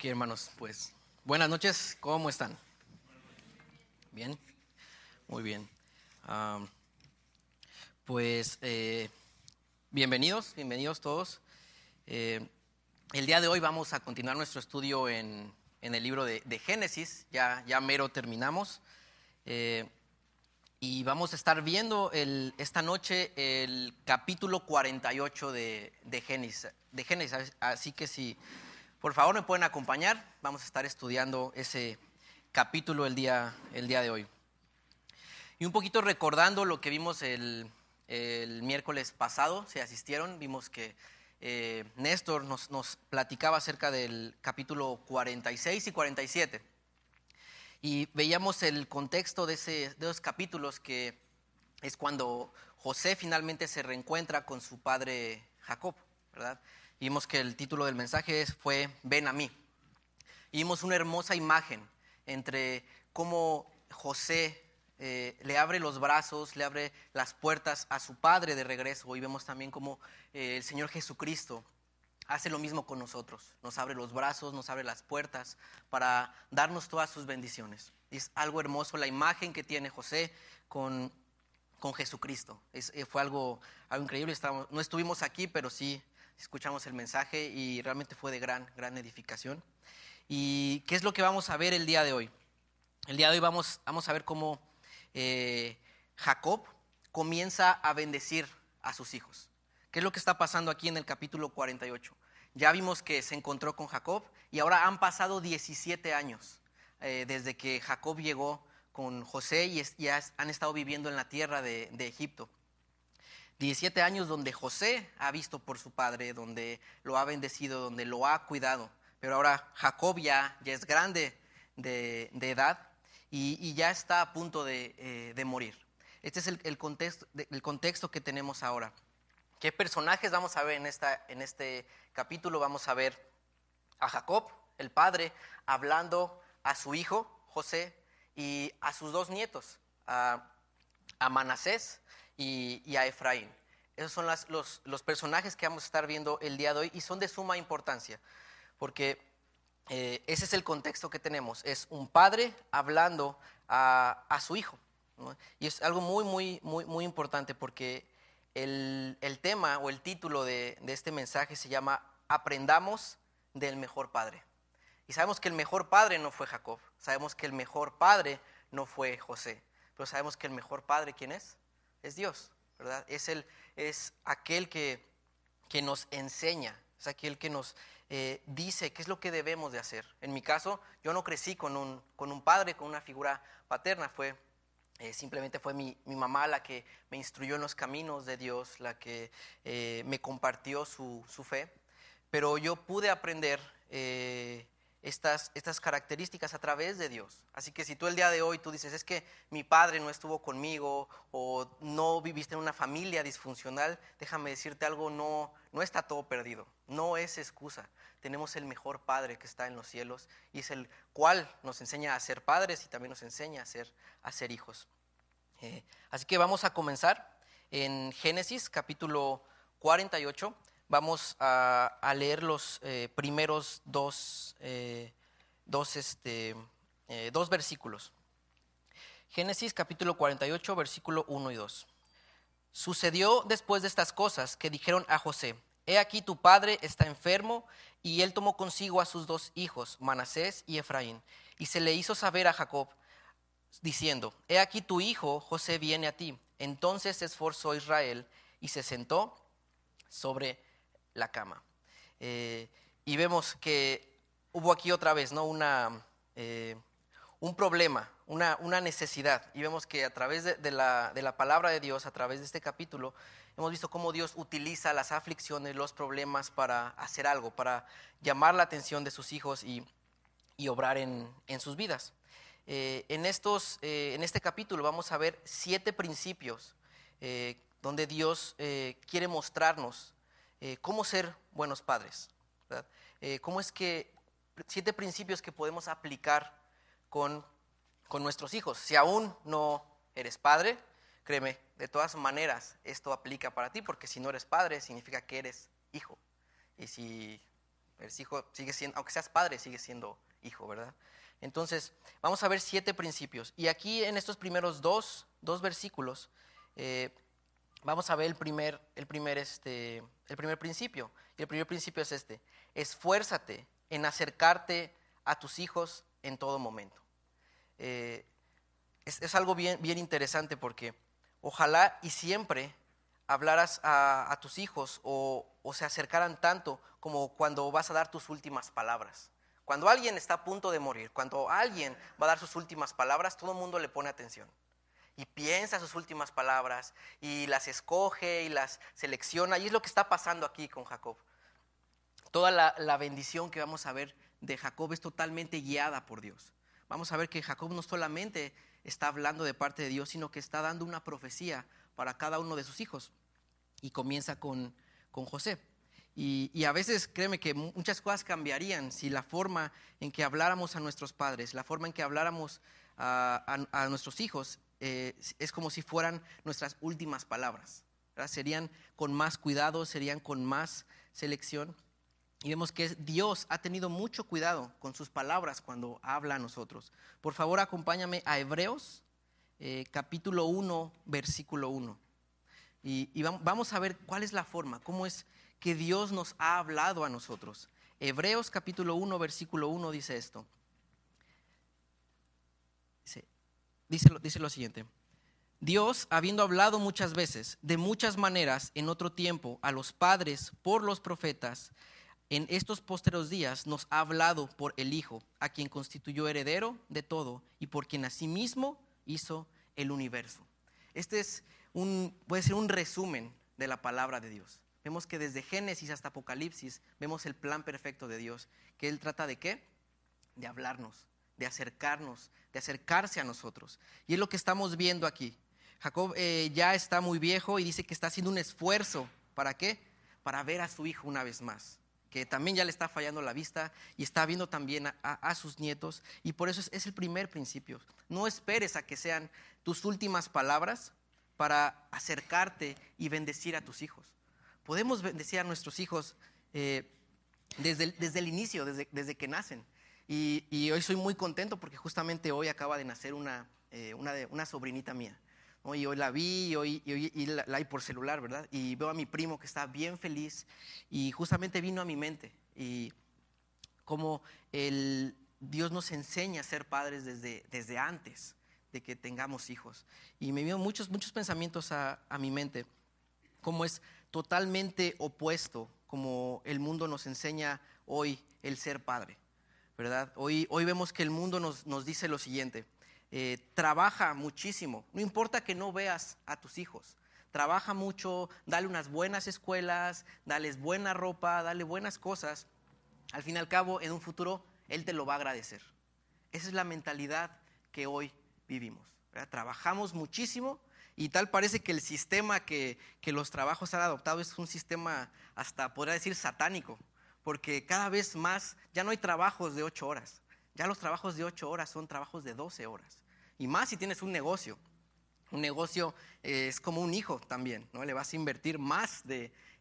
Ok, hermanos, pues buenas noches, ¿cómo están? ¿Bien? Muy bien. Am, pues bienvenidos todos. Eh, el día de hoy vamos a continuar nuestro estudio en el libro de Génesis, ya mero terminamos. Eh, y vamos a estar viendo esta noche el capítulo 48 de Génesis. Así que si por favor me pueden acompañar, vamos a estar estudiando ese capítulo el día de hoy. Y un poquito recordando lo que vimos el miércoles pasado, si asistieron, vimos que Néstor nos platicaba acerca del capítulo 46 y 47. Y veíamos el contexto de esos capítulos, que es cuando José finalmente se reencuentra con su padre Jacob, ¿verdad? Vimos que el título del mensaje fue Ven a mí. Y vimos una hermosa imagen entre cómo José le abre los brazos, le abre las puertas a su padre de regreso. Y vemos también cómo el Señor Jesucristo hace lo mismo con nosotros. Nos abre los brazos, nos abre las puertas para darnos todas sus bendiciones. Y es algo hermoso la imagen que tiene José con Jesucristo. Fue algo increíble. No estuvimos aquí, pero sí escuchamos el mensaje y realmente fue de gran edificación. ¿Y qué es lo que vamos a ver el día de hoy? El día de hoy vamos a ver cómo Jacob comienza a bendecir a sus hijos. ¿Qué es lo que está pasando aquí en el capítulo 48? Ya vimos que se encontró con Jacob y ahora han pasado 17 años desde que Jacob llegó con José y han estado viviendo en la tierra de Egipto. 17 años donde José ha visto por su padre, donde lo ha bendecido, donde lo ha cuidado. Pero ahora Jacob ya es grande de edad y ya está a punto de morir. Este es el contexto que tenemos ahora. ¿Qué personajes vamos a ver en este capítulo? Vamos a ver a Jacob, el padre, hablando a su hijo José y a sus dos nietos, a Manasés y a Efraín. Esos son los personajes que vamos a estar viendo el día de hoy y son de suma importancia porque ese es el contexto que tenemos. Es un padre hablando a su hijo, ¿no? Y es algo muy importante porque el tema o el título de este mensaje se llama Aprendamos del mejor padre. Y sabemos que el mejor padre no fue Jacob, sabemos que el mejor padre no fue José, pero sabemos que el mejor padre, ¿quién es? Es Dios, ¿verdad? Es aquel que nos enseña, es aquel que nos dice qué es lo que debemos de hacer. En mi caso, yo no crecí con un padre, con una figura paterna, simplemente fue mi mamá la que me instruyó en los caminos de Dios, la que me compartió su fe, pero yo pude aprender estas características a través de Dios. Así que si tú el día de hoy tú dices, es que mi padre no estuvo conmigo o no viviste en una familia disfuncional, déjame decirte algo, no está todo perdido, no es excusa. Tenemos el mejor padre que está en los cielos y es el cual nos enseña a ser padres y también nos enseña a ser hijos. Así que vamos a comenzar en Génesis capítulo 48. Vamos a leer los primeros dos versículos. Génesis capítulo 48, versículo 1 y 2. Sucedió después de estas cosas que dijeron a José: He aquí tu padre está enfermo. Y él tomó consigo a sus dos hijos, Manasés y Efraín, y se le hizo saber a Jacob, diciendo: He aquí tu hijo José viene a ti. Entonces se esforzó Israel y se sentó sobre la cama. Y vemos que hubo aquí otra vez, ¿no? Un problema, una necesidad. Y vemos que a través de la palabra de Dios, a través de este capítulo, hemos visto cómo Dios utiliza las aflicciones, los problemas para hacer algo, para llamar la atención de sus hijos y obrar en sus vidas. En este capítulo vamos a ver 7 principios donde Dios quiere mostrarnos cómo ser buenos padres, ¿verdad? Cómo es que 7 principios que podemos aplicar con nuestros hijos. Si aún no eres padre, créeme, de todas maneras esto aplica para ti, porque si no eres padre significa que eres hijo. Y si Eres hijo, sigue siendo, aunque seas padre, sigue siendo hijo, ¿verdad? Entonces, vamos a ver 7 principios. Y aquí en estos primeros dos versículos, vamos a ver el primer principio. Y el primer principio es este: esfuérzate en acercarte a tus hijos en todo momento. Es algo bien interesante, porque ojalá y siempre hablaras a tus hijos o se acercaran tanto como cuando vas a dar tus últimas palabras. Cuando alguien está a punto de morir, cuando alguien va a dar sus últimas palabras, todo el mundo le pone atención y piensa sus últimas palabras y las escoge y las selecciona. Y es lo que está pasando aquí con Jacob. Toda la bendición que vamos a ver de Jacob es totalmente guiada por Dios. Vamos a ver que Jacob no solamente está hablando de parte de Dios, sino que está dando una profecía para cada uno de sus hijos. Y comienza con José. Y a veces, créeme que muchas cosas cambiarían si la forma en que habláramos a nuestros padres, la forma en que habláramos a nuestros hijos, es como si fueran nuestras últimas palabras, ¿verdad? Serían con más cuidado, serían con más selección. Y vemos que Dios ha tenido mucho cuidado con sus palabras cuando habla a nosotros. Por favor, acompáñame a Hebreos, capítulo 1, versículo 1. Y vamos a ver cuál es la forma, cómo es que Dios nos ha hablado a nosotros. Hebreos capítulo 1, versículo 1 dice esto. Dice lo siguiente: Dios, habiendo hablado muchas veces, de muchas maneras, en otro tiempo, a los padres por los profetas, en estos postreros días nos ha hablado por el Hijo, a quien constituyó heredero de todo y por quien asimismo hizo el universo. Este puede ser un resumen de la palabra de Dios. Vemos que desde Génesis hasta Apocalipsis vemos el plan perfecto de Dios, que Él trata de ¿qué? De hablarnos, de acercarnos, de acercarse a nosotros. Y es lo que estamos viendo aquí. Jacob ya está muy viejo y dice que está haciendo un esfuerzo. ¿Para qué? Para ver a su hijo una vez más, que también ya le está fallando la vista y está viendo también a sus nietos. Y por eso es el primer principio. No esperes a que sean tus últimas palabras para acercarte y bendecir a tus hijos. Podemos bendecir a nuestros hijos desde el inicio, desde que nacen. Y hoy soy muy contento porque justamente hoy acaba de nacer una sobrinita mía, ¿no? Y hoy la vi y la vi por celular, ¿verdad? Y veo a mi primo que está bien feliz y justamente vino a mi mente y cómo Dios nos enseña a ser padres desde antes de que tengamos hijos. Y me vino muchos pensamientos a mi mente, cómo es totalmente opuesto como el mundo nos enseña hoy el ser padre, ¿verdad? Hoy vemos que el mundo nos dice lo siguiente: trabaja muchísimo, no importa que no veas a tus hijos, trabaja mucho, dale unas buenas escuelas, dales buena ropa, dale buenas cosas, al fin y al cabo en un futuro Él te lo va a agradecer. Esa es la mentalidad que hoy vivimos, ¿verdad? Trabajamos muchísimo y tal parece que el sistema que los trabajos han adoptado es un sistema hasta podría decir satánico, porque cada vez más ya no hay trabajos de 8 horas, ya los trabajos de 8 horas son trabajos de 12 horas, y más si tienes un negocio. Un negocio es como un hijo también, ¿no? Le vas a invertir más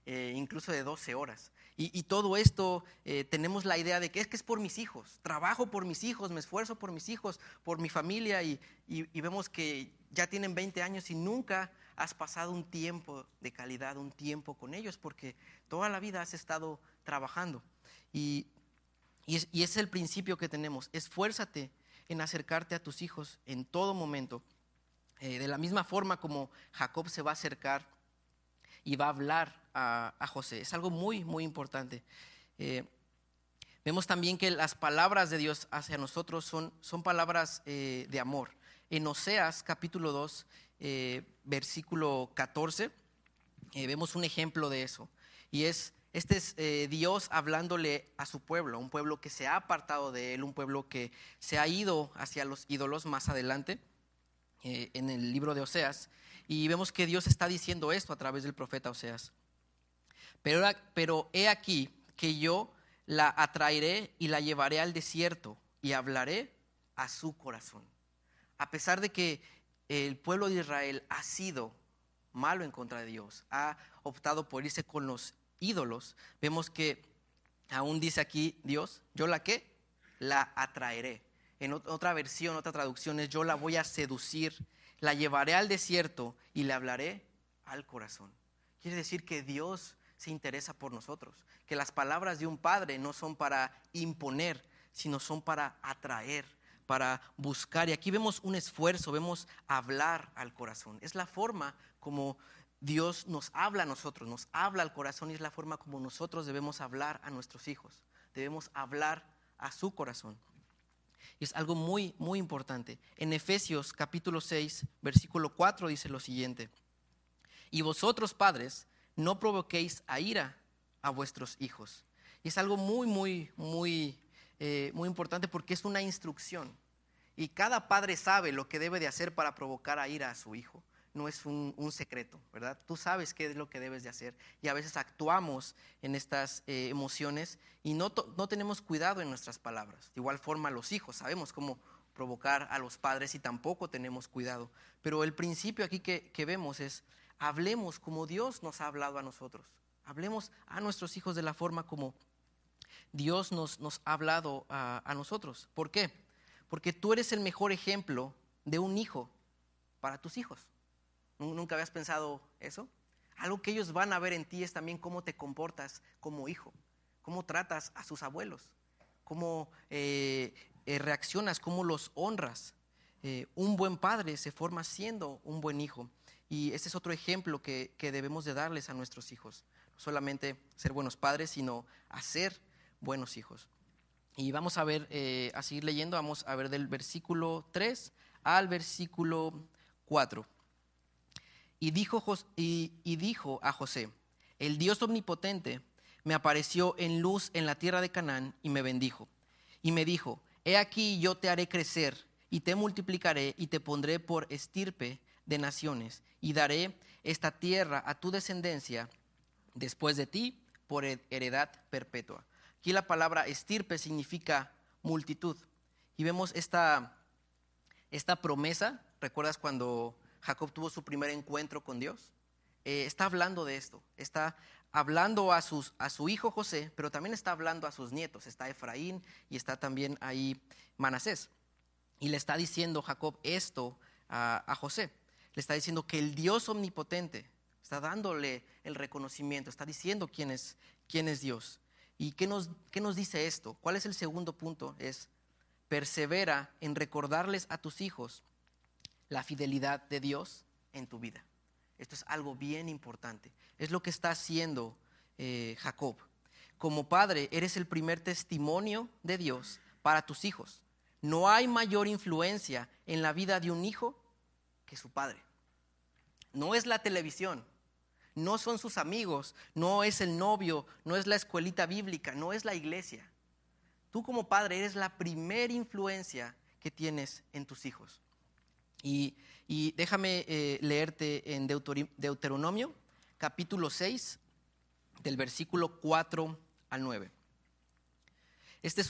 incluso de 12 horas. Y todo esto tenemos la idea de que es por mis hijos, trabajo por mis hijos, me esfuerzo por mis hijos, por mi familia, y vemos que ya tienen 20 años y nunca has pasado un tiempo de calidad, un tiempo con ellos, porque toda la vida has estado trabajando. Y es el principio que tenemos: esfuérzate en acercarte a tus hijos en todo momento. De la misma forma como Jacob se va a acercar y va a hablar a José. Es algo muy, muy importante. Vemos también que las palabras de Dios hacia nosotros son palabras de amor. En Oseas capítulo 2, versículo 14, vemos un ejemplo de eso. Y este es Dios hablándole a su pueblo, un pueblo que se ha apartado de él, un pueblo que se ha ido hacia los ídolos más adelante. En el libro de Oseas, y vemos que Dios está diciendo esto a través del profeta Oseas: pero he aquí que yo la atraeré y la llevaré al desierto y hablaré a su corazón. A pesar de que el pueblo de Israel ha sido malo en contra de Dios, ha optado por irse con los ídolos, vemos que Aún dice aquí Dios, ¿yo la qué? La atraeré. En otra versión, otra traducción es, yo la voy a seducir, la llevaré al desierto y le hablaré al corazón. Quiere decir que Dios se interesa por nosotros, que las palabras de un padre no son para imponer, sino son para atraer, para buscar. Y aquí vemos un esfuerzo, vemos hablar al corazón. Es la forma como Dios nos habla a nosotros, nos habla al corazón, y es la forma como nosotros debemos hablar a nuestros hijos. Debemos hablar a su corazón. Y es algo muy, muy importante. En Efesios capítulo 6, versículo 4 dice lo siguiente: y vosotros, padres, no provoquéis a ira a vuestros hijos. Y es algo muy, muy, muy, muy importante, porque es una instrucción. Y cada padre sabe lo que debe de hacer para provocar a ira a su hijo. No es un secreto, ¿verdad? Tú sabes qué es lo que debes de hacer. Y a veces actuamos en estas emociones y no tenemos cuidado en nuestras palabras. De igual forma los hijos, sabemos cómo provocar a los padres y tampoco tenemos cuidado. Pero el principio aquí que vemos es: hablemos como Dios nos ha hablado a nosotros. Hablemos a nuestros hijos de la forma como Dios nos ha hablado a nosotros. ¿Por qué? Porque tú eres el mejor ejemplo de un hijo para tus hijos. ¿Nunca habías pensado eso? Algo que ellos van a ver en ti es también cómo te comportas como hijo, cómo tratas a sus abuelos, cómo reaccionas, cómo los honras. Un buen padre se forma siendo un buen hijo. Y ese es otro ejemplo que debemos de darles a nuestros hijos. No solamente ser buenos padres, sino hacer buenos hijos. Y vamos a ver, a seguir leyendo, vamos a ver del versículo 3 al versículo 4. Y dijo a José: el Dios omnipotente me apareció en luz en la tierra de Canaán y me bendijo. Y me dijo: he aquí yo te haré crecer y te multiplicaré y te pondré por estirpe de naciones y daré esta tierra a tu descendencia después de ti por heredad perpetua. Aquí la palabra estirpe significa multitud. Y vemos esta promesa. ¿Recuerdas cuando Jacob tuvo su primer encuentro con Dios? Está hablando de esto. Está hablando a su hijo José, pero también está hablando a sus nietos. Está Efraín y está también ahí Manasés. Y le está diciendo Jacob esto a José. Le está diciendo que el Dios omnipotente, está dándole el reconocimiento, está diciendo quién es Dios. ¿Y qué nos dice esto? ¿Cuál es el segundo punto? Es: persevera en recordarles a tus hijos la fidelidad de Dios en tu vida. Esto es algo bien importante. Es lo que está haciendo Jacob. Como padre, eres el primer testimonio de Dios para tus hijos. No hay mayor influencia en la vida de un hijo que su padre. No es la televisión, no son sus amigos, no es el novio, no es la escuelita bíblica, no es la iglesia. Tú como padre eres la primera influencia que tienes en tus hijos. Y déjame leerte en Deuteronomio, capítulo 6, del versículo 4 al 9. Este es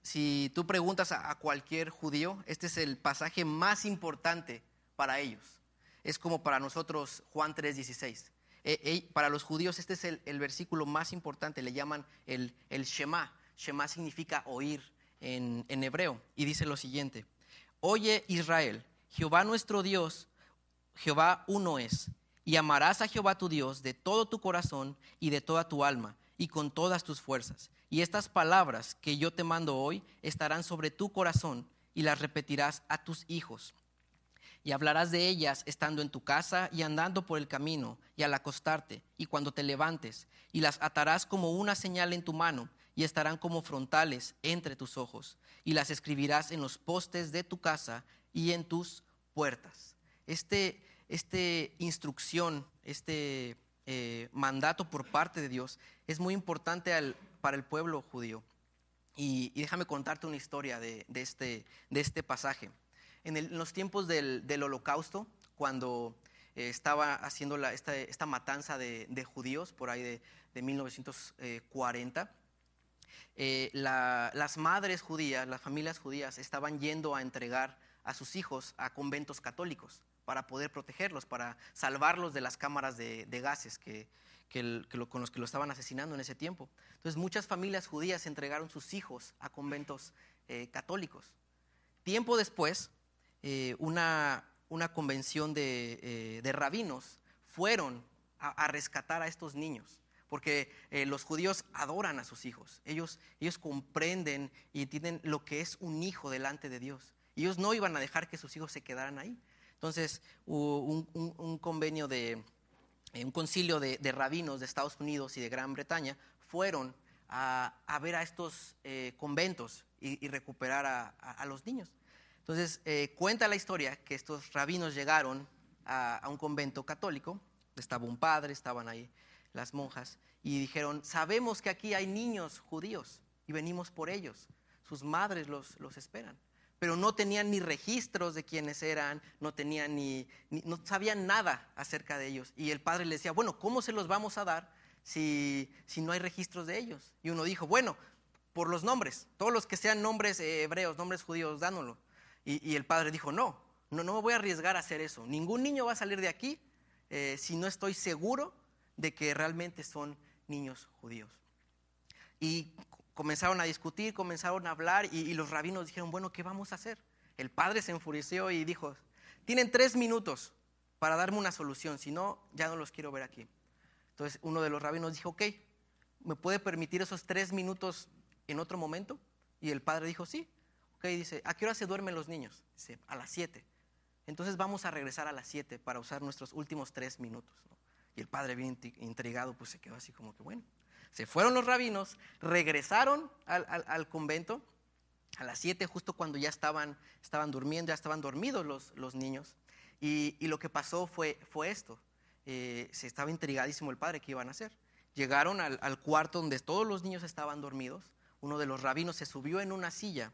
si tú preguntas a cualquier judío, este es el pasaje más importante para ellos. Es como para nosotros Juan 3:16. Para los judíos este es el versículo más importante, le llaman el Shema. Shema significa oír en hebreo, y dice lo siguiente: oye Israel, Jehová nuestro Dios, Jehová uno es, y amarás a Jehová tu Dios de todo tu corazón y de toda tu alma y con todas tus fuerzas. Y estas palabras que yo te mando hoy estarán sobre tu corazón y las repetirás a tus hijos. Y hablarás de ellas estando en tu casa y andando por el camino y al acostarte y cuando te levantes, y las atarás como una señal en tu mano y estarán como frontales entre tus ojos, y las escribirás en los postes de tu casa y en tus puertas. Instrucción, mandato por parte de Dios es muy importante para el pueblo judío. Y déjame contarte una historia de este pasaje. En los tiempos del Holocausto, cuando estaba haciendo esta matanza de judíos, por ahí de 1940, las madres judías, las familias judías estaban yendo a entregar a sus hijos a conventos católicos para poder protegerlos, para salvarlos de las cámaras de gases que con los que lo estaban asesinando en ese tiempo. Entonces muchas familias judías entregaron sus hijos a conventos católicos. Tiempo después, una convención de rabinos fueron a rescatar a estos niños, porque los judíos adoran a sus hijos. Ellos comprenden y entienden lo que es un hijo delante de Dios. Ellos no iban a dejar que sus hijos se quedaran ahí. Entonces, un convenio un concilio de rabinos de Estados Unidos y de Gran Bretaña fueron a ver a estos conventos y recuperar a los niños. Entonces, cuenta la historia que estos rabinos llegaron a un convento católico. Estaba un padre, estaban ahí las monjas, y dijeron: sabemos que aquí hay niños judíos y venimos por ellos. Sus madres los esperan. Pero no tenían ni registros de quiénes eran, no tenían no sabían nada acerca de ellos. Y el padre les decía: bueno, ¿cómo se los vamos a dar si no hay registros de ellos? Y uno dijo: bueno, por los nombres, todos los que sean nombres hebreos, nombres judíos, dánoslo. Y el padre dijo: no me voy a arriesgar a hacer eso. Ningún niño va a salir de aquí si no estoy seguro de que realmente son niños judíos. Y comenzaron a discutir, comenzaron a hablar, y los rabinos dijeron: bueno, ¿qué vamos a hacer? El padre se enfureció y dijo: tienen 3 minutos para darme una solución, si no, ya no los quiero ver aquí. Entonces uno de los rabinos dijo: ok, ¿me puede permitir esos 3 minutos en otro momento? Y el padre dijo: sí. Ok, dice: ¿a qué hora se duermen los niños? Dice: a las 7. Entonces vamos a regresar a las 7 para usar nuestros últimos 3 minutos, ¿no? Y el padre, bien intrigado, pues se quedó así como que bueno. Se fueron los rabinos, regresaron al convento a las 7, justo cuando ya estaban durmiendo, ya estaban dormidos los niños. Y lo que pasó fue esto. Se estaba intrigadísimo el padre, ¿qué iban a hacer? Llegaron al cuarto donde todos los niños estaban dormidos. Uno de los rabinos se subió en una silla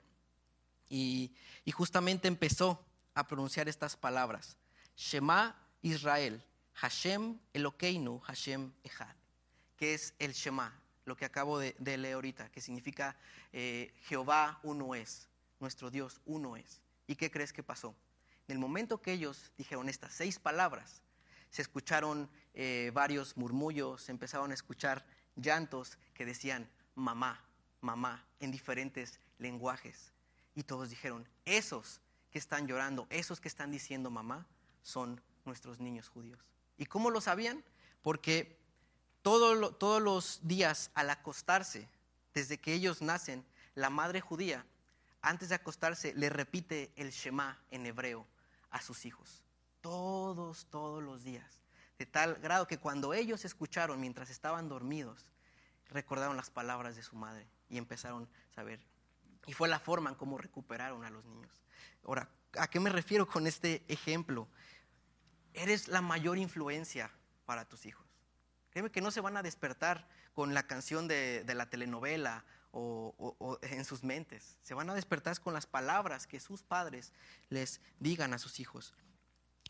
y justamente empezó a pronunciar estas palabras: Shema Israel, Hashem Elokeinu, Hashem Echad. Que es el Shema, lo que acabo de leer ahorita, que significa Jehová uno es, nuestro Dios uno es. ¿Y qué crees que pasó? En el momento que ellos dijeron estas 6 palabras, se escucharon varios murmullos, se empezaron a escuchar llantos que decían mamá, mamá, en diferentes lenguajes. Y todos dijeron: esos que están llorando, esos que están diciendo mamá, son nuestros niños judíos. ¿Y cómo lo sabían? Porque todos los días al acostarse, desde que ellos nacen, la madre judía, antes de acostarse, le repite el Shema en hebreo a sus hijos. Todos los días. De tal grado que cuando ellos escucharon mientras estaban dormidos, recordaron las palabras de su madre y empezaron a saber. Y fue la forma en cómo recuperaron a los niños. Ahora, ¿a qué me refiero con este ejemplo? Eres la mayor influencia para tus hijos. Créeme que no se van a despertar con la canción de la telenovela o en sus mentes. Se van a despertar con las palabras que sus padres les digan a sus hijos.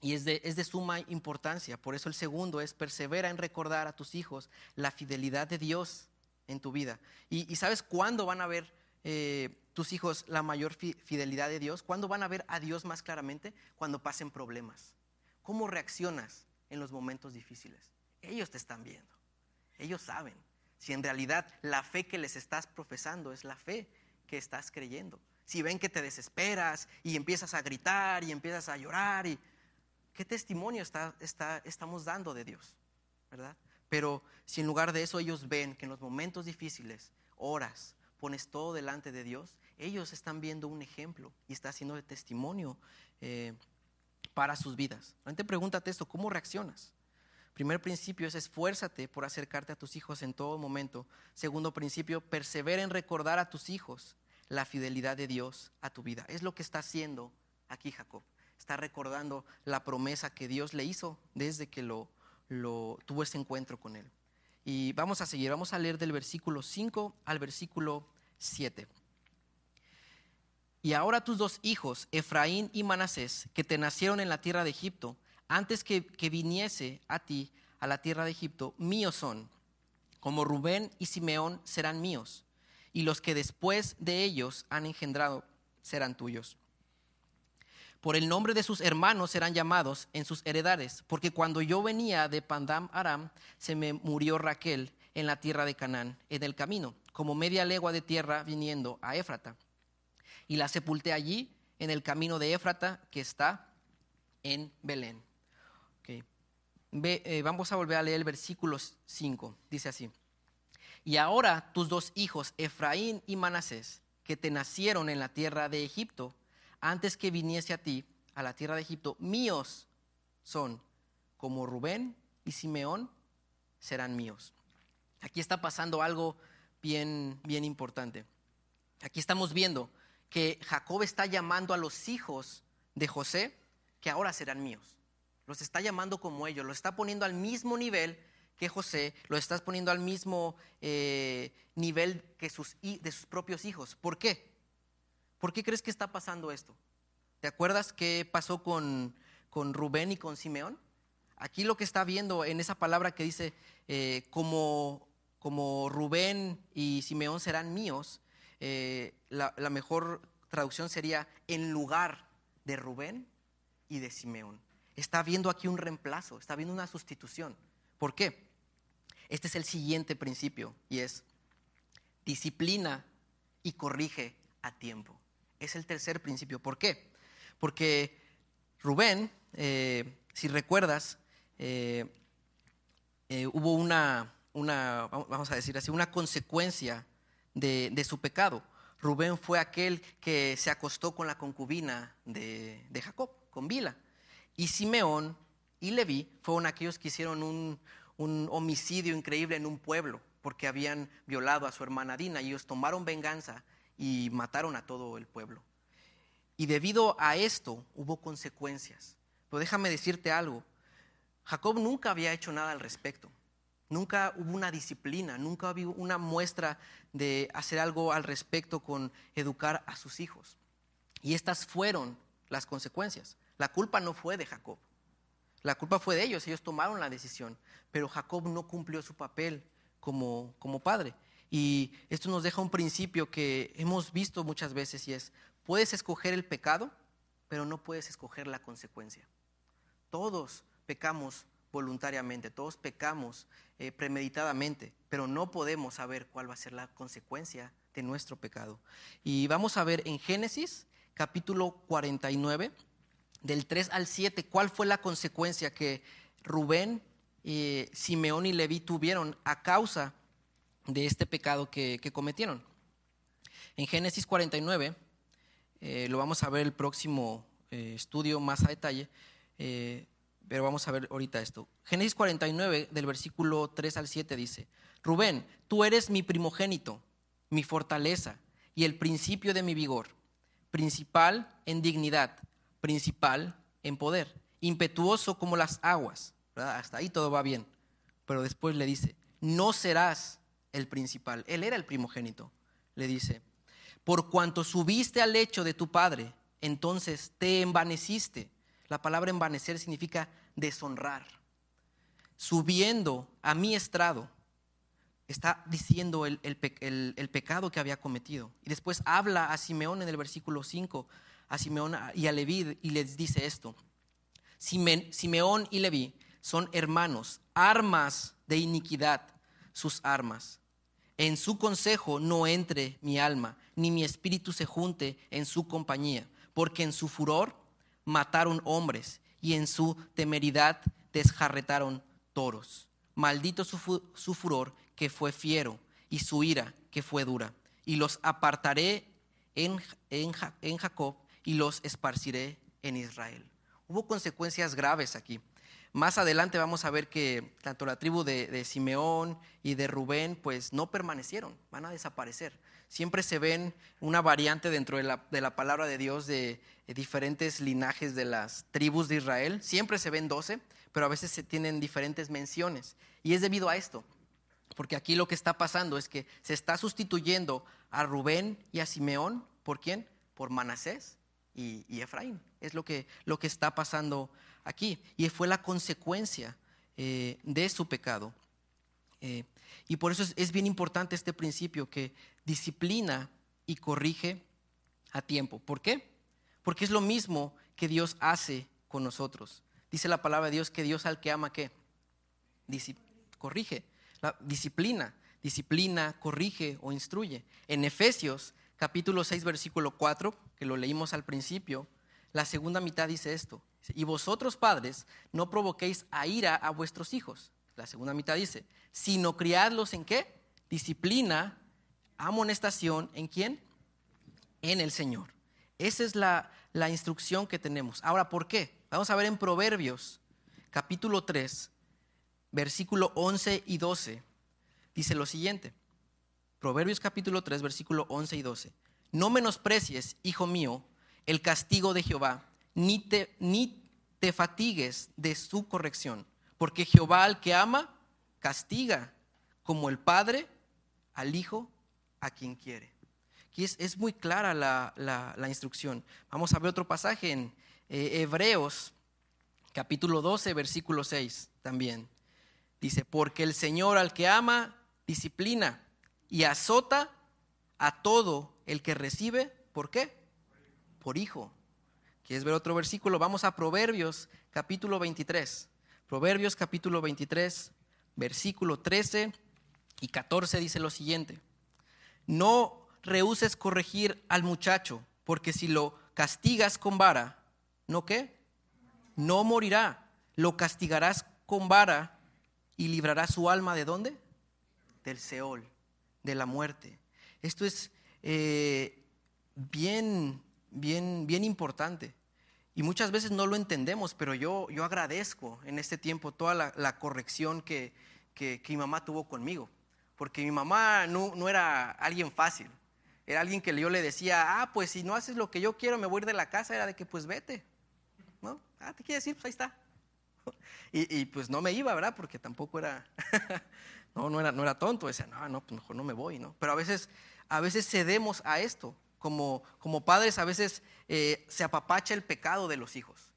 Y es de suma importancia. Por eso el segundo es: persevera en recordar a tus hijos la fidelidad de Dios en tu vida. ¿Y sabes cuándo van a ver tus hijos la mayor fidelidad de Dios? ¿Cuándo van a ver a Dios más claramente? Cuando pasen problemas. ¿Cómo reaccionas en los momentos difíciles? Ellos te están viendo. Ellos saben si en realidad la fe que les estás profesando es la fe que estás creyendo. Si ven que te desesperas y empiezas a gritar y empiezas a llorar, ¿qué testimonio estamos dando de Dios? ¿Verdad? Pero si en lugar de eso ellos ven que en los momentos difíciles oras, pones todo delante de Dios, ellos están viendo un ejemplo y está haciendo de testimonio para sus vidas. Realmente pregúntate esto: ¿cómo reaccionas? Primer principio es: esfuérzate por acercarte a tus hijos en todo momento. Segundo principio: persevera en recordar a tus hijos la fidelidad de Dios a tu vida. Es lo que está haciendo aquí Jacob. Está recordando la promesa que Dios le hizo desde que tuvo ese encuentro con él. Y vamos a seguir, vamos a leer del versículo 5 al versículo 7. Y ahora tus 2 hijos, Efraín y Manasés, que te nacieron en la tierra de Egipto, antes que viniese a ti a la tierra de Egipto, míos son. Como Rubén y Simeón serán míos, y los que después de ellos han engendrado serán tuyos. Por el nombre de sus hermanos serán llamados en sus heredades, porque cuando yo venía de Pandam Aram, se me murió Raquel en la tierra de Canaán, en el camino, como media legua de tierra viniendo a Éfrata. Y la sepulté allí, en el camino de Éfrata, que está en Belén. Okay. Vamos a volver a leer el versículo 5, dice así. Y ahora tus dos hijos, Efraín y Manasés, que te nacieron en la tierra de Egipto, antes que viniese a ti, a la tierra de Egipto, míos son, como Rubén y Simeón serán míos. Aquí está pasando algo bien importante. Aquí estamos viendo que Jacob está llamando a los hijos de José, que ahora serán míos. Los está llamando como ellos, los está poniendo al mismo nivel que José, los está poniendo al mismo nivel que de sus propios hijos. ¿Por qué? ¿Por qué crees que está pasando esto? ¿Te acuerdas qué pasó con Rubén y con Simeón? Aquí lo que está viendo en esa palabra que dice como Rubén y Simeón serán míos, la mejor traducción sería en lugar de Rubén y de Simeón. Está viendo aquí un reemplazo, está viendo una sustitución. ¿Por qué? Este es el siguiente principio y es disciplina y corrige a tiempo. Es el tercer principio. ¿Por qué? Porque Rubén, si recuerdas, hubo vamos a decir así, una consecuencia de su pecado. Rubén fue aquel que se acostó con la concubina de Jacob, con Bila. Y Simeón y Leví fueron aquellos que hicieron un homicidio increíble en un pueblo, porque habían violado a su hermana Dina, y ellos tomaron venganza y mataron a todo el pueblo. Y debido a esto hubo consecuencias. Pero déjame decirte algo, Jacob nunca había hecho nada al respecto. Nunca hubo una disciplina, nunca hubo una muestra de hacer algo al respecto con educar a sus hijos. Y estas fueron las consecuencias. La culpa no fue de Jacob, la culpa fue de ellos tomaron la decisión, pero Jacob no cumplió su papel como padre. Y esto nos deja un principio que hemos visto muchas veces y es, puedes escoger el pecado, pero no puedes escoger la consecuencia. Todos pecamos voluntariamente, todos pecamos premeditadamente, pero no podemos saber cuál va a ser la consecuencia de nuestro pecado. Y vamos a ver en Génesis capítulo 49, del 3 al 7, cuál fue la consecuencia que Rubén, Simeón y Leví tuvieron a causa de este pecado que cometieron. En Génesis 49, lo vamos a ver el próximo estudio más a detalle, pero vamos a ver ahorita esto. Génesis 49, del versículo 3 al 7 dice: Rubén, tú eres mi primogénito, mi fortaleza y el principio de mi vigor, principal en dignidad, principal en poder, impetuoso como las aguas, ¿verdad? Hasta ahí todo va bien, pero después le dice, no serás el principal. Él era el primogénito. Le dice, por cuanto subiste al lecho de tu padre, entonces te envaneciste. La palabra envanecer significa deshonrar. Subiendo a mi estrado, está diciendo el pecado que había cometido. Y después habla a Simeón en el versículo 5, a Simeón y a Leví, y les dice esto: Simeón y Leví son hermanos, armas de iniquidad sus armas. En su consejo no entre mi alma, ni mi espíritu se junte en su compañía, porque en su furor mataron hombres y en su temeridad desjarretaron toros. Maldito su furor, que fue fiero, y su ira, que fue dura. Y los apartaré en Jacob y los esparciré en Israel. Hubo consecuencias graves aquí. Más adelante vamos a ver que tanto la tribu de Simeón y de Rubén pues no permanecieron, van a desaparecer. Siempre se ven una variante dentro de la palabra de Dios de diferentes linajes de las tribus de Israel. Siempre se ven 12, pero a veces se tienen diferentes menciones. Y es debido a esto, porque aquí lo que está pasando es que se está sustituyendo a Rubén y a Simeón. ¿Por quién? Por Manasés y Efraín. Es lo que está pasando aquí. Y fue la consecuencia de su pecado. Y por eso es bien importante este principio que disciplina y corrige a tiempo. ¿Por qué? Porque es lo mismo que Dios hace con nosotros. Dice la palabra de Dios que Dios al que ama, ¿qué? Corrige, disciplina, corrige o instruye. En Efesios capítulo 6 versículo 4, que lo leímos al principio, la segunda mitad dice esto: y vosotros padres no provoquéis a ira a vuestros hijos. La segunda mitad dice: sino criadlos ¿en qué? Disciplina, amonestación, ¿en quién? En el Señor. Esa es la instrucción que tenemos. Ahora, ¿por qué? Vamos a ver en Proverbios capítulo 3 versículo 11 y 12. Dice lo siguiente. Proverbios capítulo 3 versículo 11 y 12. No menosprecies, hijo mío, el castigo de Jehová, ni te fatigues de su corrección, porque Jehová al que ama, castiga, como el padre al hijo a quien quiere. Aquí es muy clara la instrucción. Vamos a ver otro pasaje en Hebreos capítulo 12 versículo 6 también. Dice: porque el Señor al que ama, disciplina y azota a todo el que recibe. ¿Por qué? Por hijo. ¿Quieres ver otro versículo? Vamos a Proverbios capítulo 23. Proverbios capítulo 23, versículo 13 y 14 dice lo siguiente: no rehuses corregir al muchacho, porque si lo castigas con vara, ¿no qué? No morirá. Lo castigarás con vara y librarás su alma ¿de dónde? Del Seol, de la muerte. Esto es bien importante. Y muchas veces no lo entendemos, pero yo agradezco en este tiempo toda la corrección que mi mamá tuvo conmigo. Porque mi mamá no era alguien fácil. Era alguien que yo le decía: pues si no haces lo que yo quiero, me voy a ir de la casa. Era de que pues vete, ¿no? ¿Te quieres ir? Pues ahí está. Y pues no me iba, ¿verdad? Porque tampoco era, no era tonto. Decía, no, pues mejor no me voy, ¿no? Pero a veces cedemos a esto. Como padres a veces se apapacha el pecado de los hijos.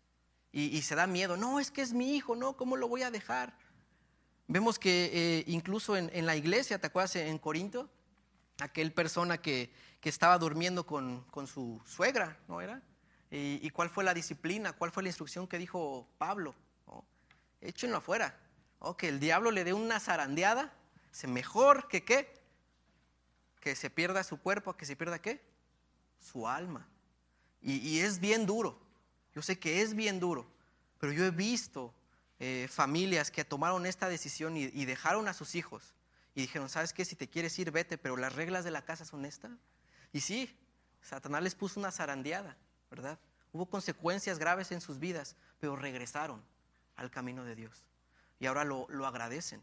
Y se da miedo. No, es que es mi hijo, no, ¿cómo lo voy a dejar? Vemos que incluso en la iglesia, ¿te acuerdas en Corinto? Aquel persona que estaba durmiendo con su suegra, ¿no era? ¿Y cuál fue la disciplina? ¿Cuál fue la instrucción que dijo Pablo? ¿No? Échenlo afuera. Que el diablo le dé una zarandeada. Es mejor que ¿qué? Que se pierda su cuerpo, a que se pierda ¿qué? Su alma. Y es bien duro. Yo sé que es bien duro. Pero yo he visto familias que tomaron esta decisión y dejaron a sus hijos. Y dijeron: ¿sabes qué? Si te quieres ir, vete, pero las reglas de la casa son estas. Y sí, Satanás les puso una zarandeada, ¿verdad? Hubo consecuencias graves en sus vidas, pero regresaron al camino de Dios. Y ahora lo agradecen.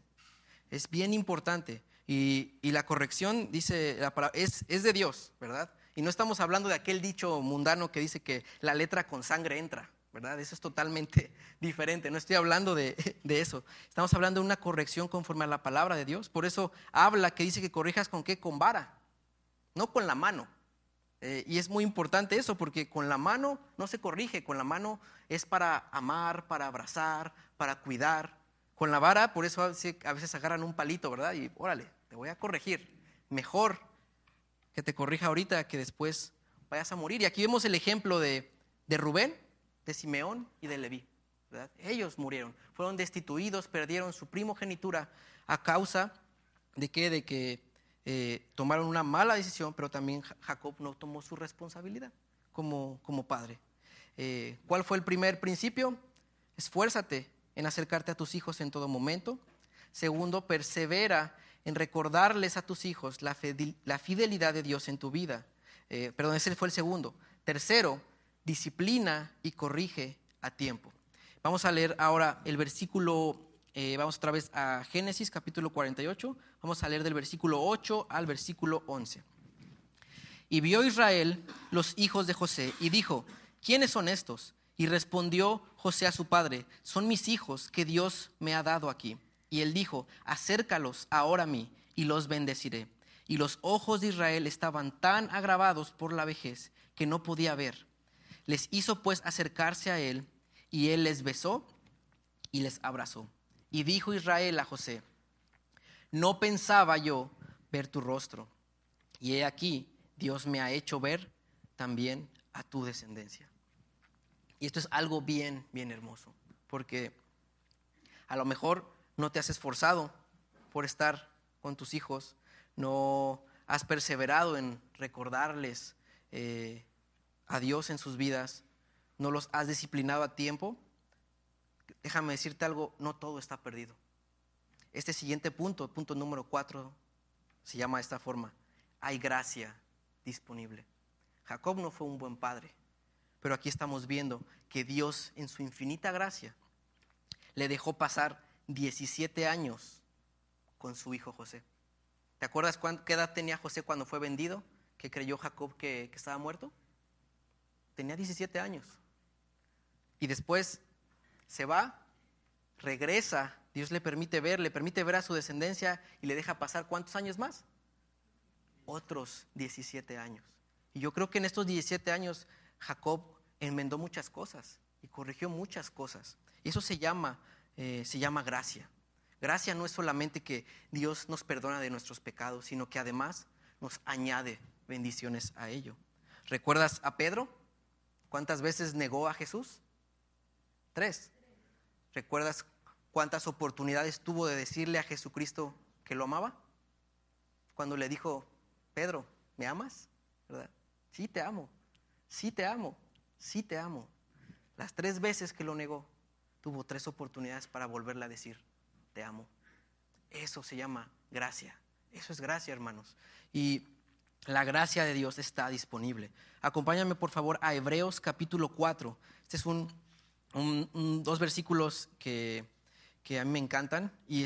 Es bien importante. Y la corrección, dice la palabra, es de Dios, ¿verdad? Y no estamos hablando de aquel dicho mundano que dice que la letra con sangre entra, ¿verdad? Eso es totalmente diferente. No estoy hablando de eso. Estamos hablando de una corrección conforme a la palabra de Dios. Por eso habla que dice que corrijas ¿con qué? Con vara, no con la mano. Y es muy importante eso, porque con la mano no se corrige. Con la mano es para amar, para abrazar, para cuidar. Con la vara, por eso a veces agarran un palito, ¿verdad? Y órale, te voy a corregir. Mejor que te corrija ahorita que después vayas a morir. Y aquí vemos el ejemplo de Rubén, de Simeón y de Leví, ¿verdad? Ellos murieron, fueron destituidos, perdieron su primogenitura a causa de que tomaron una mala decisión, pero también Jacob no tomó su responsabilidad como padre. ¿Cuál fue el primer principio? Esfuérzate en acercarte a tus hijos en todo momento. Segundo, persevera en recordarles a tus hijos la fidelidad de Dios en tu vida. Ese fue el segundo. Tercero, disciplina y corrige a tiempo. Vamos a leer ahora el versículo, vamos otra vez a Génesis capítulo 48, vamos a leer del versículo 8 al versículo 11. Y vio Israel los hijos de José y dijo: ¿quiénes son estos? Y respondió José a su padre: son mis hijos que Dios me ha dado aquí. Y él dijo: acércalos ahora a mí y los bendeciré. Y los ojos de Israel estaban tan agravados por la vejez que no podía ver. Les hizo pues acercarse a él, y él les besó y les abrazó. Y dijo Israel a José: no pensaba yo ver tu rostro, y he aquí, Dios me ha hecho ver también a tu descendencia. Y esto es algo bien, bien hermoso, porque a lo mejor no te has esforzado por estar con tus hijos, no has perseverado en recordarles a Dios en sus vidas, no los has disciplinado a tiempo. Déjame decirte algo, no todo está perdido. Este siguiente punto, punto número 4, se llama de esta forma: hay gracia disponible. Jacob no fue un buen padre, pero aquí estamos viendo que Dios en su infinita gracia le dejó pasar 17 años con su hijo José. ¿Te acuerdas qué edad tenía José cuando fue vendido? Que creyó Jacob que estaba muerto. Tenía 17 años. Y después se va, regresa, Dios le permite ver a su descendencia y le deja pasar ¿cuántos años más? Otros 17 años. Y yo creo que en estos 17 años Jacob enmendó muchas cosas y corrigió muchas cosas. Y eso se llama gracia. Gracia no es solamente que Dios nos perdona de nuestros pecados, sino que además nos añade bendiciones a ello. ¿Recuerdas a Pedro? ¿Cuántas veces negó a Jesús? 3. ¿Recuerdas cuántas oportunidades tuvo de decirle a Jesucristo que lo amaba? Cuando le dijo: Pedro, ¿me amas? ¿Verdad? Sí te amo, sí te amo, sí te amo. Las 3 veces que lo negó, tuvo 3 oportunidades para volverle a decir: te amo. Eso se llama gracia. Eso es gracia, hermanos. Y la gracia de Dios está disponible. Acompáñame por favor a Hebreos capítulo 4. Este es 2 versículos que a mí me encantan y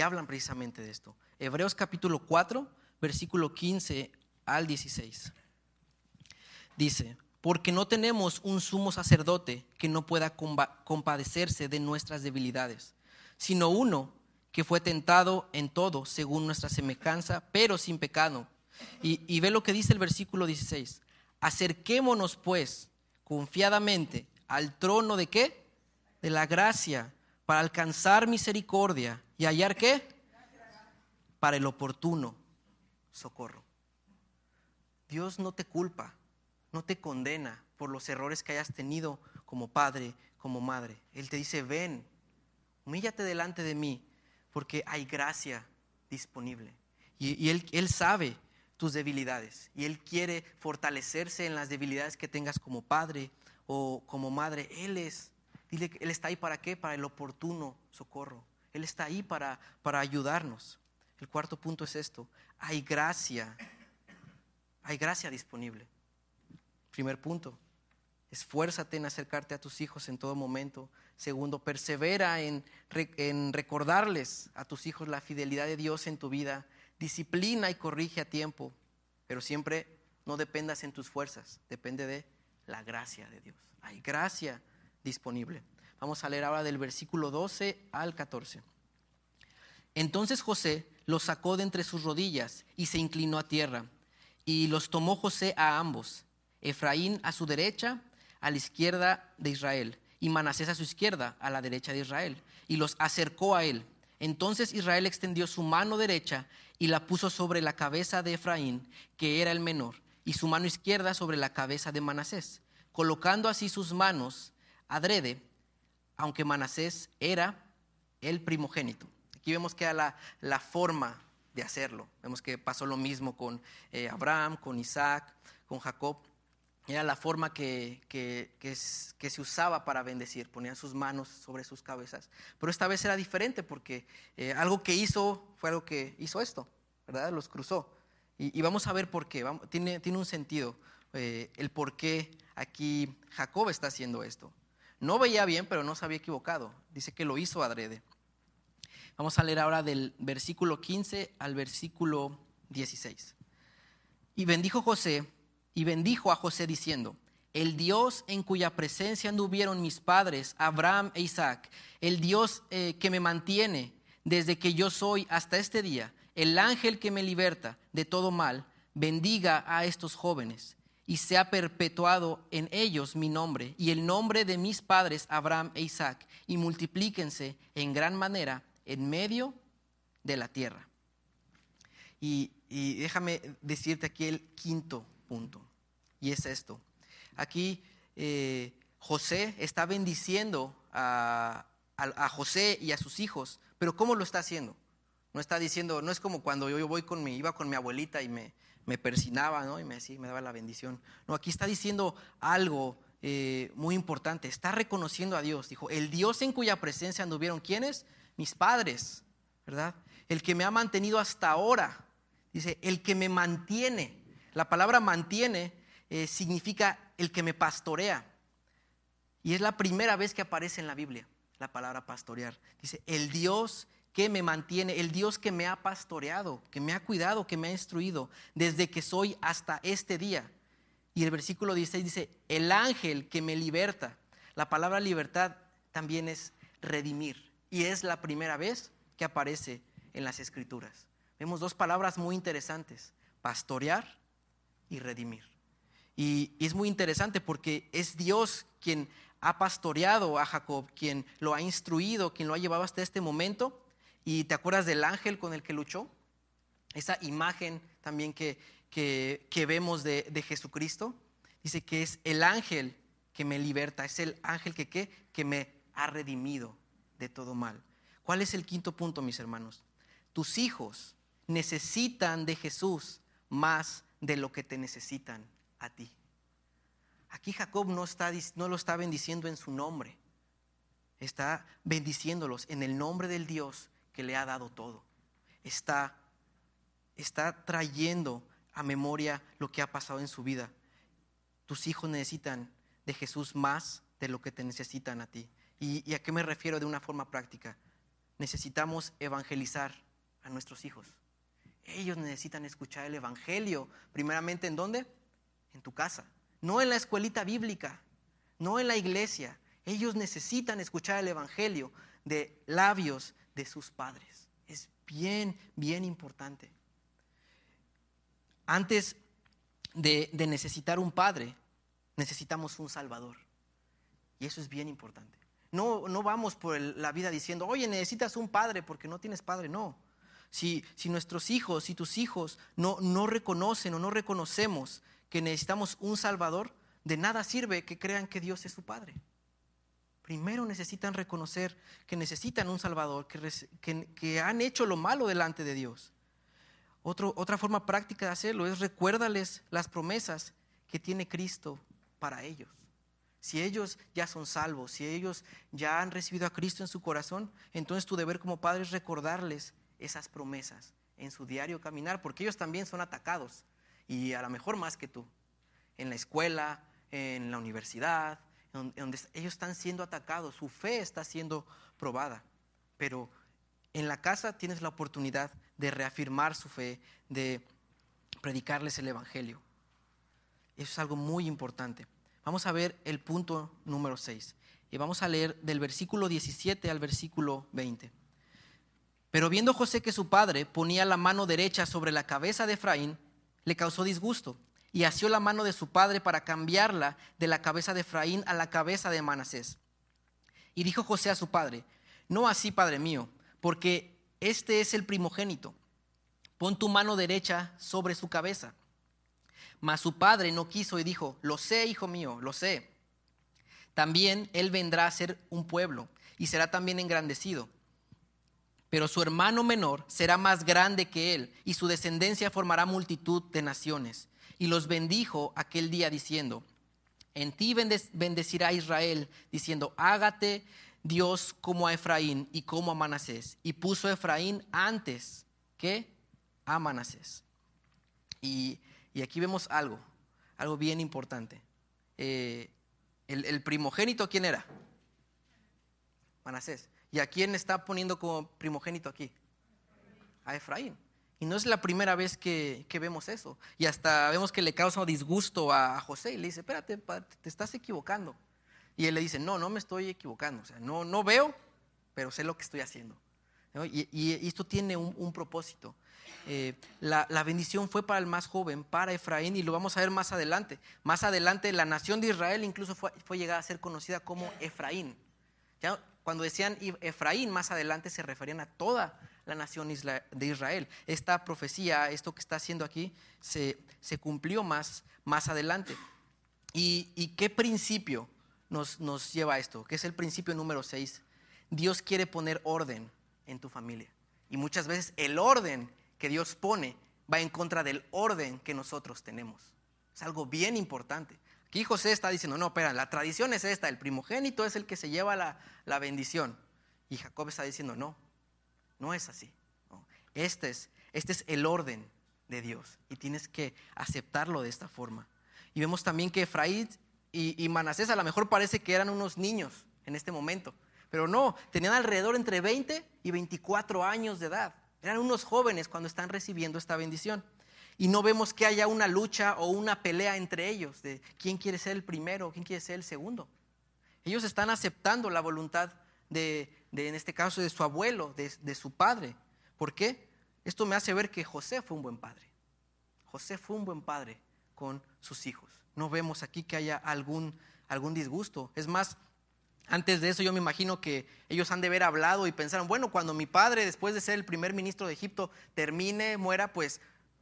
hablan precisamente de esto. Hebreos capítulo 4, versículo 15 al 16. Dice: porque no tenemos un sumo sacerdote que no pueda compadecerse de nuestras debilidades, sino uno que fue tentado en todo según nuestra semejanza, pero sin pecado. Y ve lo que dice el versículo 16: acerquémonos pues confiadamente al trono ¿de qué? De la gracia, para alcanzar misericordia y hallar ¿qué? Para el oportuno socorro. Dios no te culpa, no te condena por los errores que hayas tenido como padre, como madre. Él te dice: ven, humíllate delante de mí, porque hay gracia disponible. Y él sabe tus debilidades y Él quiere fortalecerse en las debilidades que tengas como padre o como madre. Dile que Él está ahí ¿para qué? Para el oportuno socorro. Él está ahí para ayudarnos. El cuarto punto es esto: hay gracia disponible. Primer punto: esfuérzate en acercarte a tus hijos en todo momento. Segundo, persevera en recordarles a tus hijos la fidelidad de Dios en tu vida. Disciplina y corrige a tiempo, pero siempre no dependas en tus fuerzas, depende de la gracia de Dios. Hay gracia disponible. Vamos a leer ahora del versículo 12 al 14. Entonces José los sacó de entre sus rodillas y se inclinó a tierra. Y los tomó José a ambos, Efraín a su derecha, a la izquierda de Israel, y Manasés a su izquierda, a la derecha de Israel, y los acercó a él. Entonces Israel extendió su mano derecha y la puso sobre la cabeza de Efraín, que era el menor, y su mano izquierda sobre la cabeza de Manasés, colocando así sus manos adrede, aunque Manasés era el primogénito. Aquí vemos que era la forma de hacerlo. Vemos que pasó lo mismo con Abraham, con Isaac, con Jacob. Era la forma que se usaba para bendecir. Ponían sus manos sobre sus cabezas. Pero esta vez era diferente porque algo que hizo fue algo que hizo esto, ¿verdad? Los cruzó. Y vamos a ver por qué. Tiene un sentido el por qué aquí Jacob está haciendo esto. No veía bien, pero no se había equivocado. Dice que lo hizo adrede. Vamos a leer ahora del versículo 15 al versículo 16. Y bendijo a José diciendo: el Dios en cuya presencia anduvieron mis padres, Abraham e Isaac, el Dios que me mantiene desde que yo soy hasta este día, el ángel que me liberta de todo mal, bendiga a estos jóvenes y sea perpetuado en ellos mi nombre y el nombre de mis padres, Abraham e Isaac, y multiplíquense en gran manera en medio de la tierra. Y déjame decirte aquí el quinto punto, y es esto. Aquí José está bendiciendo a José y a sus hijos, pero ¿cómo lo está haciendo? No está diciendo, no es como cuando yo iba con mi abuelita y me persinaba, ¿no? Y me daba la bendición. No, aquí está diciendo algo muy importante. Está reconociendo a Dios. Dijo, el Dios en cuya presencia anduvieron, ¿quiénes? Mis padres, ¿verdad? El que me ha mantenido hasta ahora. Dice, el que me mantiene. La palabra mantiene significa el que me pastorea. Y es la primera vez que aparece en la Biblia la palabra pastorear. Dice, el Dios que me mantiene, el Dios que me ha pastoreado, que me ha cuidado, que me ha instruido desde que soy hasta este día. Y el versículo 16 dice, el ángel que me liberta. La palabra libertad también es redimir. Y es la primera vez que aparece en las Escrituras. Vemos dos palabras muy interesantes, pastorear y redimir. Y es muy interesante porque es Dios quien ha pastoreado a Jacob, quien lo ha instruido, quien lo ha llevado hasta este momento. ¿Y te acuerdas del ángel con el que luchó? Esa imagen también que vemos de Jesucristo. Dice que es el ángel que me liberta, es el ángel que me ha redimido de todo mal. ¿Cuál es el quinto punto, mis hermanos? Tus hijos necesitan de Jesús más de lo que te necesitan a ti. Aquí Jacob no lo está bendiciendo en su nombre, está bendiciéndolos en el nombre del Dios que le ha dado todo. Está trayendo a memoria lo que ha pasado en su vida. Tus hijos necesitan de Jesús más de lo que te necesitan a ti. ¿Y a qué me refiero de una forma práctica? Necesitamos evangelizar a nuestros hijos. Ellos necesitan escuchar el evangelio, primeramente, ¿en dónde? En tu casa. No en la escuelita bíblica, no en la iglesia. Ellos necesitan escuchar el evangelio de labios de sus padres. Es bien, bien importante. Antes de necesitar un padre, necesitamos un salvador. Y eso es bien importante. No vamos por la vida diciendo, oye, necesitas un padre porque no tienes padre. No. Si nuestros hijos, si tus hijos no reconocen o no reconocemos que necesitamos un salvador, de nada sirve que crean que Dios es su padre. Primero necesitan reconocer que necesitan un salvador, que han hecho lo malo delante de Dios. Otra forma práctica de hacerlo es recuérdales las promesas que tiene Cristo para ellos. Si ellos ya son salvos, si ellos ya han recibido a Cristo en su corazón, entonces tu deber como padre es recordarles esas promesas en su diario caminar, porque ellos también son atacados, y a lo mejor más que tú, en la escuela, en la universidad, donde ellos están siendo atacados, su fe está siendo probada, pero en la casa tienes la oportunidad de reafirmar su fe, de predicarles el evangelio. Eso es algo muy importante. Vamos a ver el punto número 6 y vamos a leer del versículo 17 al versículo 20. Pero viendo José que su padre ponía la mano derecha sobre la cabeza de Efraín, le causó disgusto y asió la mano de su padre para cambiarla de la cabeza de Efraín a la cabeza de Manasés. Y dijo José a su padre, no así, padre mío, porque este es el primogénito. Pon tu mano derecha sobre su cabeza. Mas su padre no quiso y dijo, lo sé, hijo mío, lo sé. También él vendrá a ser un pueblo y será también engrandecido. Pero su hermano menor será más grande que él y su descendencia formará multitud de naciones. Y los bendijo aquel día diciendo, en ti bendecirá Israel, diciendo, hágate Dios como a Efraín y como a Manasés. Y puso a Efraín antes que a Manasés. Y aquí vemos algo bien importante. El primogénito, ¿quién era? Manasés. ¿Y a quién está poniendo como primogénito aquí? A Efraín. Y no es la primera vez que vemos eso. Y hasta vemos que le causa disgusto a José y le dice, espérate, te estás equivocando. Y él le dice, no me estoy equivocando. O sea, no veo, pero sé lo que estoy haciendo. ¿No? Y esto tiene un propósito. La bendición fue para el más joven, para Efraín, y lo vamos a ver más adelante. Más adelante la nación de Israel incluso fue llegada a ser conocida como Efraín. Ya cuando decían Efraín, más adelante se referían a toda la nación de Israel. Esta profecía, esto que está haciendo aquí, se cumplió más adelante. ¿Y qué principio nos lleva a esto, que es el principio número 6. Dios quiere poner orden en tu familia. Y muchas veces el orden que Dios pone va en contra del orden que nosotros tenemos. Es algo bien importante. Aquí José está diciendo, no, espera, la tradición es esta, el primogénito es el que se lleva la bendición. Y Jacob está diciendo, no es así. No. Este es el orden de Dios y tienes que aceptarlo de esta forma. Y vemos también que Efraín y Manasés a lo mejor parece que eran unos niños en este momento, pero no, tenían alrededor entre 20 y 24 años de edad. Eran unos jóvenes cuando están recibiendo esta bendición. Y no vemos que haya una lucha o una pelea entre ellos de quién quiere ser el primero, quién quiere ser el segundo. Ellos están aceptando la voluntad de en este caso, de su abuelo, de su padre. ¿Por qué? Esto me hace ver que José fue un buen padre. José fue un buen padre con sus hijos. No vemos aquí que haya algún disgusto. Es más, antes de eso yo me imagino que ellos han de haber hablado y pensaron, bueno, cuando mi padre, después de ser el primer ministro de Egipto, muera, pues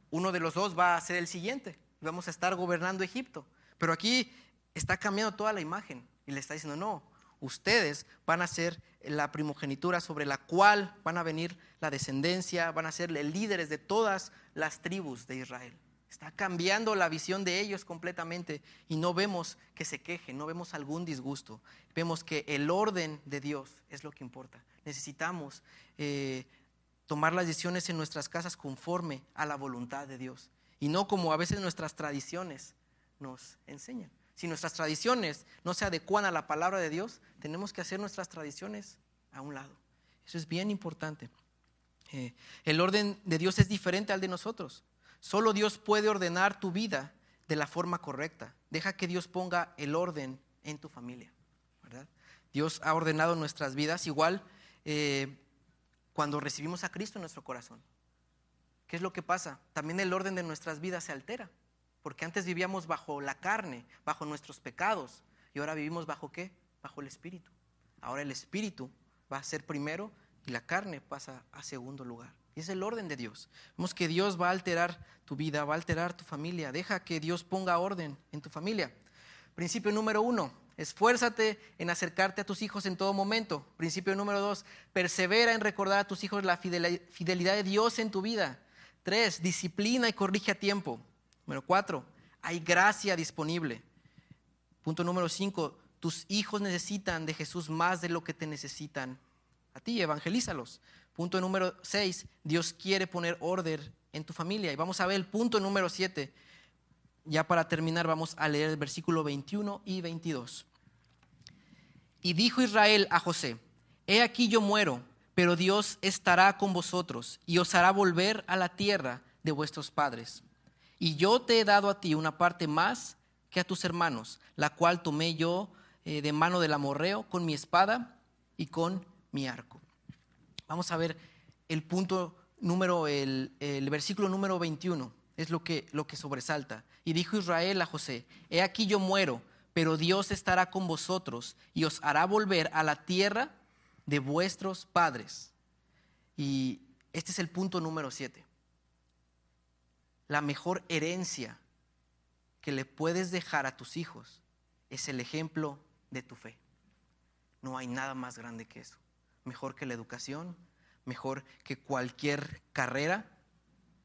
uno de los dos va a ser el siguiente. Vamos a estar gobernando Egipto. Pero aquí está cambiando toda la imagen y le está diciendo, no, ustedes van a ser la primogenitura sobre la cual van a venir la descendencia, van a ser líderes de todas las tribus de Israel. Está cambiando la visión de ellos completamente y no vemos que se quejen, no vemos algún disgusto. Vemos que el orden de Dios es lo que importa. Necesitamos tomar las decisiones en nuestras casas conforme a la voluntad de Dios y no como a veces nuestras tradiciones nos enseñan. Si nuestras tradiciones no se adecuan a la palabra de Dios, tenemos que hacer nuestras tradiciones a un lado. Eso es bien importante. El orden de Dios es diferente al de nosotros. Solo Dios puede ordenar tu vida de la forma correcta. Deja que Dios ponga el orden en tu familia, ¿verdad? Dios ha ordenado nuestras vidas igual cuando recibimos a Cristo en nuestro corazón. ¿Qué es lo que pasa? También el orden de nuestras vidas se altera. Porque antes vivíamos bajo la carne, bajo nuestros pecados. Y ahora vivimos ¿bajo qué? Bajo el Espíritu. Ahora el Espíritu va a ser primero y la carne pasa a segundo lugar. Y es el orden de Dios. Vemos que Dios va a alterar tu vida, va a alterar tu familia. Deja que Dios ponga orden en tu familia. Principio número 1, esfuérzate en acercarte a tus hijos en todo momento. Principio número 2, persevera en recordar a tus hijos la fidelidad de Dios en tu vida. 3, disciplina y corrige a tiempo. Número 4, hay gracia disponible. Punto número 5, tus hijos necesitan de Jesús más de lo que te necesitan a ti, evangelízalos. Punto número 6, Dios quiere poner orden en tu familia. Y vamos a ver el punto número 7. Ya para terminar vamos a leer el versículo 21 y 22. Y dijo Israel a José, he aquí yo muero, pero Dios estará con vosotros y os hará volver a la tierra de vuestros padres. Y yo te he dado a ti una parte más que a tus hermanos, la cual tomé yo de mano del amorreo con mi espada y con mi arco. Vamos a ver el punto número, el versículo número 21, es lo que sobresalta. Y dijo Israel a José, he aquí yo muero, pero Dios estará con vosotros y os hará volver a la tierra de vuestros padres. Y este es el punto número 7. La mejor herencia que le puedes dejar a tus hijos es el ejemplo de tu fe. No hay nada más grande que eso. Mejor que la educación, mejor que cualquier carrera.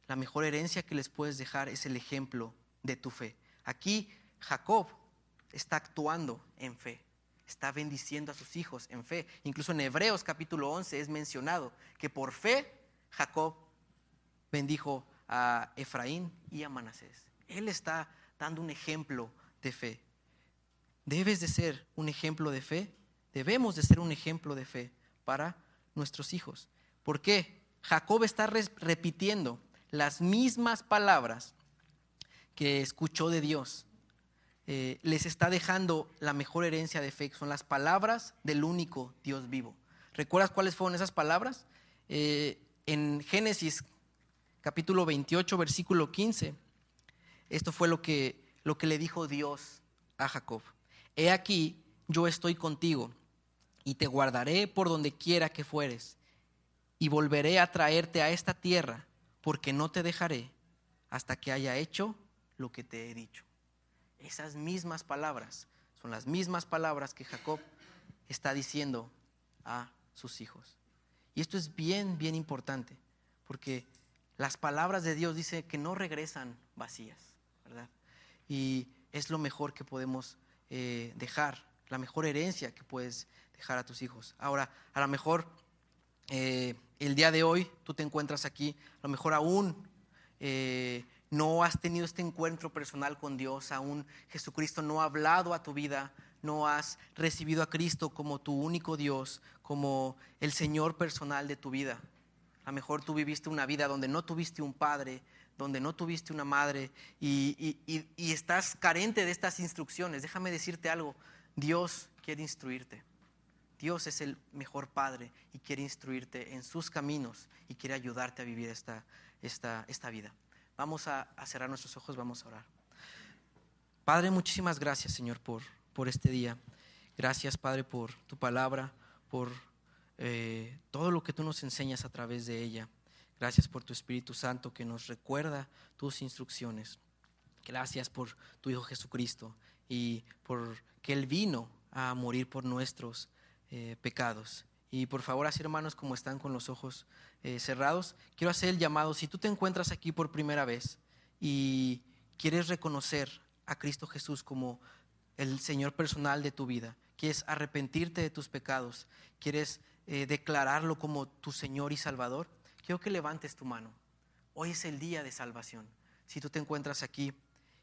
La mejor herencia que les puedes dejar es el ejemplo de tu fe. Aquí Jacob está actuando en fe. Está bendiciendo a sus hijos en fe. Incluso en Hebreos capítulo 11 es mencionado que por fe Jacob bendijo a Efraín y a Manasés. Él está dando un ejemplo de fe. Debes de ser un ejemplo de fe. Debemos de ser un ejemplo de fe para nuestros hijos. ¿Por qué? Jacob está repitiendo las mismas palabras que escuchó de Dios. Les está dejando la mejor herencia de fe, que son las palabras del único Dios vivo. ¿Recuerdas cuáles fueron esas palabras? En Génesis capítulo 28, versículo 15, esto fue lo que le dijo Dios a Jacob. He aquí, yo estoy contigo y te guardaré por donde quiera que fueres y volveré a traerte a esta tierra porque no te dejaré hasta que haya hecho lo que te he dicho. Esas mismas palabras Son las mismas palabras que Jacob está diciendo a sus hijos. Y esto es bien, bien importante, porque las palabras de Dios dicen que no regresan vacías, ¿verdad? Y es lo mejor que podemos dejar, la mejor herencia que puedes dejar a tus hijos. Ahora, a lo mejor el día de hoy tú te encuentras aquí, a lo mejor aún no has tenido este encuentro personal con Dios, aún Jesucristo no ha hablado a tu vida, no has recibido a Cristo como tu único Dios, como el Señor personal de tu vida. A lo mejor tú viviste una vida donde no tuviste un padre, donde no tuviste una madre y estás carente de estas instrucciones. Déjame decirte algo, Dios quiere instruirte. Dios es el mejor padre y quiere instruirte en sus caminos y quiere ayudarte a vivir esta vida. Vamos a cerrar nuestros ojos, vamos a orar. Padre, muchísimas gracias, Señor, por este día. Gracias, Padre, por tu palabra, por todo lo que tú nos enseñas a través de ella. Gracias por tu Espíritu Santo que nos recuerda tus instrucciones. Gracias por tu Hijo Jesucristo y por que Él vino a morir por nuestros pecados. Y por favor, así hermanos, como están con los ojos cerrados, quiero hacer el llamado. Si tú te encuentras aquí por primera vez y quieres reconocer a Cristo Jesús como el Señor personal de tu vida, quieres arrepentirte de tus pecados, quieres declararlo como tu Señor y Salvador, quiero que levantes tu mano. Hoy es el día de salvación. Si tú te encuentras aquí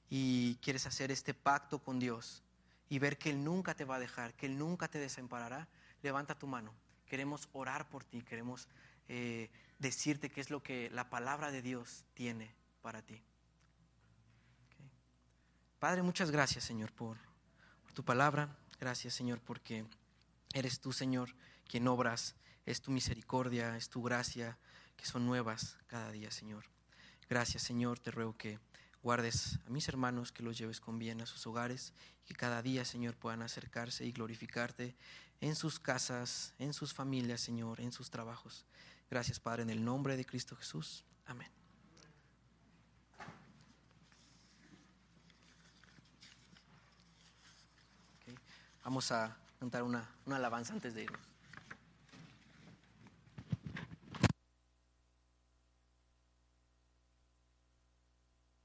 y quieres hacer este pacto con Dios y ver que Él nunca te va a dejar, que Él nunca te desamparará, levanta tu mano. Queremos orar por ti, queremos decirte qué es lo que la palabra de Dios tiene para ti. Okay. Padre, muchas gracias, Señor, por tu palabra. Gracias, Señor, porque eres tú, Señor, quien obras. Es tu misericordia, es tu gracia, que son nuevas cada día, Señor. Gracias, Señor, te ruego que guardes a mis hermanos, que los lleves con bien a sus hogares, y que cada día, Señor, puedan acercarse y glorificarte en sus casas, en sus familias, Señor, en sus trabajos. Gracias, Padre, en el nombre de Cristo Jesús. Amén. Okay. Vamos a cantar una alabanza antes de irnos.